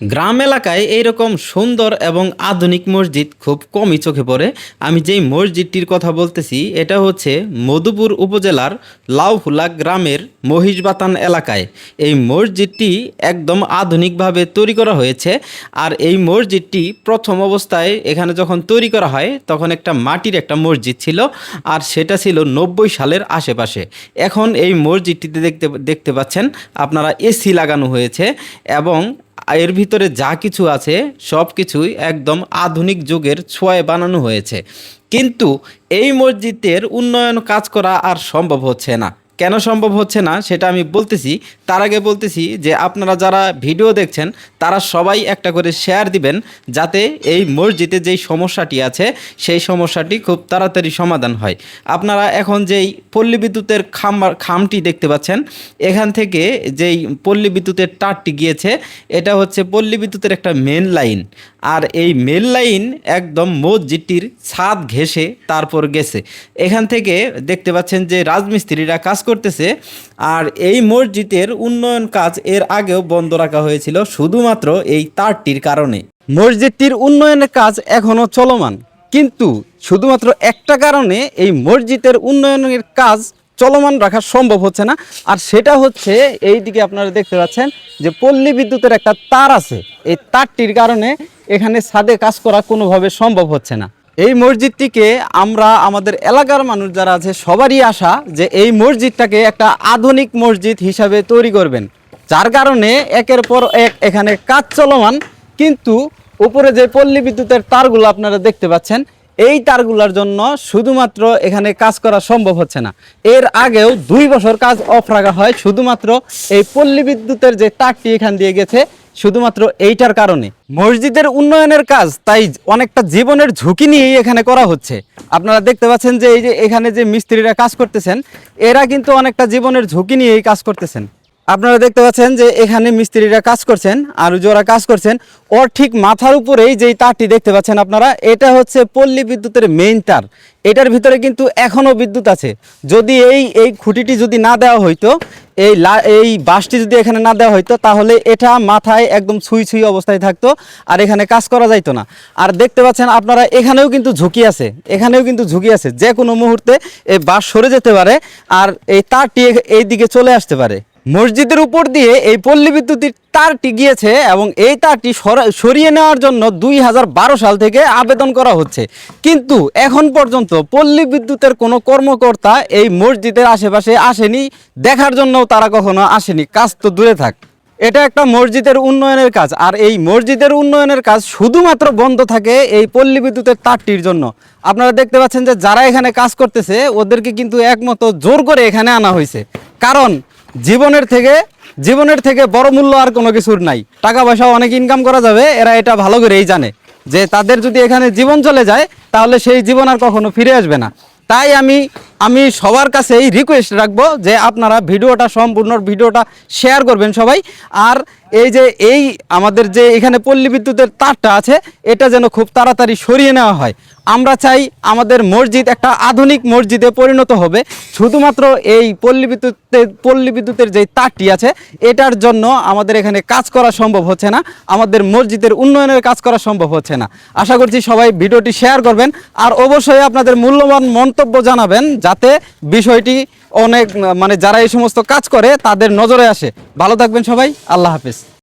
গ্রাম এলাকায় এইরকম সুন্দর এবং আধুনিক মসজিদ খুব কমই চোখে পড়ে। আমি যেই মসজিদটির কথা বলতেছি এটা হচ্ছে মধুপুর উপজেলার লাউহুলা গ্রামের মহিষবাতান এলাকায়। এই মসজিদটি একদম আধুনিকভাবে তৈরি করা হয়েছে। আর এই মসজিদটি প্রথম অবস্থায় এখানে যখন তৈরি করা হয় তখন একটা মাটির একটা মসজিদ ছিল, আর সেটা ছিল 90 সালের আশেপাশে। এখন এই মসজিদটিতে দেখতে দেখতে পাচ্ছেন আপনারা এসি লাগানো হয়েছে, এবং এর ভিতরে যা কিছু আছে সব কিছুই একদম আধুনিক যুগের ছোঁয়ায় বানানো হয়েছে। কিন্তু এই মসজিদের উন্নয়ন কাজ করা আর সম্ভব হচ্ছে না। কেন সম্ভব হচ্ছে না সেটা আমি বলতেছি। তার আগে বলতেছি যে আপনারা যারা ভিডিও দেখছেন তারা সবাই একটা করে শেয়ার দিবেন, যাতে এই মসজিদে যেই সমস্যাটি আছে সেই সমস্যাটি খুব তাড়াতাড়ি সমাধান হয়। আপনারা এখন যেই পল্লী বিদ্যুতের খামটি দেখতে পাচ্ছেন, এখান থেকে যেই পল্লী বিদ্যুতের তারটি গিয়েছে এটা হচ্ছে পল্লী বিদ্যুতের একটা মেন লাইন। আর এই মেন লাইন একদম মসজিদটির ছাদ ঘেঁষে তারপর গেছে। এখান থেকে দেখতে পাচ্ছেন যে রাজমিস্ত্রিরা কাজ করতেছে। আর এই মসজিদের উন্নয়ন কাজ এর আগেও বন্ধ রাখা হয়েছিল শুধুমাত্র এই তারটির কারণে। মসজিদটির উন্নয়নের কাজ এখনও চলমান, কিন্তু শুধুমাত্র একটা কারণে এই মসজিদের উন্নয়নের কাজ চলমান রাখা সম্ভব হচ্ছে না। আর সেটা হচ্ছে এই দিকে আপনারা দেখতে পাচ্ছেন যে পল্লী বিদ্যুতের একটা তার আছে, এই তারটির কারণে এখানে ছাদে কাজ করা কোনোভাবে সম্ভব হচ্ছে না। এই মসজিদটিকে আমরা আমাদের এলাকার মানুষ যারা আছে সবারই আশা যে এই মসজিদটাকে একটা আধুনিক মসজিদ হিসাবে তৈরি করবেন, যার কারণে একের পর এক এখানে কাজ চলমান। কিন্তু উপরে যে পল্লী বিদ্যুতের তারগুলো আপনারা দেখতে পাচ্ছেন, এই তারগুলোর জন্য শুধুমাত্র এখানে কাজ করা সম্ভব হচ্ছে না। এর আগেও 2 বছর কাজ অফ রাখা হয় শুধুমাত্র এই পল্লী বিদ্যুতের যে তারটি এখান দিয়ে গেছে, শুধুমাত্র এইটার কারণে। মসজিদের উন্নয়নের কাজ তাই অনেকটা জীবনের ঝুঁকি নিয়েই এখানে করা হচ্ছে। আপনারা দেখতে পাচ্ছেন যে এই যে এখানে যে মিস্ত্রিরা কাজ করতেছেন, এরা কিন্তু অনেকটা জীবনের ঝুঁকি নিয়েই কাজ করতেছেন। আপনারা দেখতে পাচ্ছেন যে এখানে মিস্ত্রিরা কাজ করছেন, আর যারা কাজ করছেন ওর ঠিক মাথার উপরেই যেই তারটি দেখতে পাচ্ছেন আপনারা, এটা হচ্ছে পল্লী বিদ্যুতের মেইন তার। এটার ভিতরে কিন্তু এখনও বিদ্যুৎ আছে। যদি এই খুঁটিটি যদি না দেওয়া হইতো, এই বাঁশটি যদি এখানে না দেওয়া হইতো, তাহলে এটা মাথায় একদম ছুঁই ছুঁই অবস্থায় থাকতো, আর এখানে কাজ করা যাইতো না। আর দেখতে পাচ্ছেন আপনারা এখানেও কিন্তু ঝুঁকি আছে, যে কোনো মুহূর্তে এই বাঁশ সরে যেতে পারে, আর এই তারটি এই দিকে চলে আসতে পারে। মসজিদের উপর দিয়ে এই পল্লী বিদ্যুতের তারটি গিয়েছে, এবং এই তারটি সরিয়ে নেওয়ার জন্য 2012 সাল থেকে আবেদন করা হচ্ছে। কিন্তু এখন পর্যন্ত পল্লী বিদ্যুতের কোনো কর্মকর্তা এই মসজিদের আশেপাশে আসেনি, দেখার জন্যও তারা কখনো আসেনি, কাজ তো দূরে থাক। এটা একটা মসজিদের উন্নয়নের কাজ, আর এই মসজিদের উন্নয়নের কাজ শুধুমাত্র বন্ধ থাকে এই পল্লী বিদ্যুতের তারটির জন্য। আপনারা দেখতে পাচ্ছেন যে যারা এখানে কাজ করতেছে ওদেরকে কিন্তু একমতো জোর করে এখানে আনা হয়েছে, কারণ জীবনের থেকে বড় মূল্য আর কোনো কিছুর নাই। টাকা পয়সা অনেক ইনকাম করা যাবে, এরা এটা ভালো করেই জানে যে তাদের যদি এখানে জীবন চলে যায় তাহলে সেই জীবন আর কখনো ফিরে আসবে না। তাই আমি সবার কাছেই রিকোয়েস্ট রাখবো যে আপনারা সম্পূর্ণ ভিডিওটা শেয়ার করবেন সবাই। আর এই আমাদের যে এখানে পল্লী বিদ্যুতের তারটা আছে, এটা যেন খুব তাড়াতাড়ি সরিয়ে নেওয়া হয়। আমরা চাই আমাদের মসজিদ একটা আধুনিক মসজিদে পরিণত হবে। শুধুমাত্র এই পল্লী বিদ্যুতের যে তারটি আছে এটার জন্য আমাদের এখানে কাজ করা সম্ভব হচ্ছে না, আমাদের মসজিদের উন্নয়নের কাজ করা সম্ভব হচ্ছে না। আশা করছি সবাই ভিডিওটি শেয়ার করবেন, আর অবশ্যই আপনাদের মূল্যবান মন্তব্য জানাবেন, যাতে বিষয়টি যারা এই সমস্ত কাজ করে তাদের নজরে আসে। ভালো থাকবেন সবাই, আল্লাহ হাফেজ।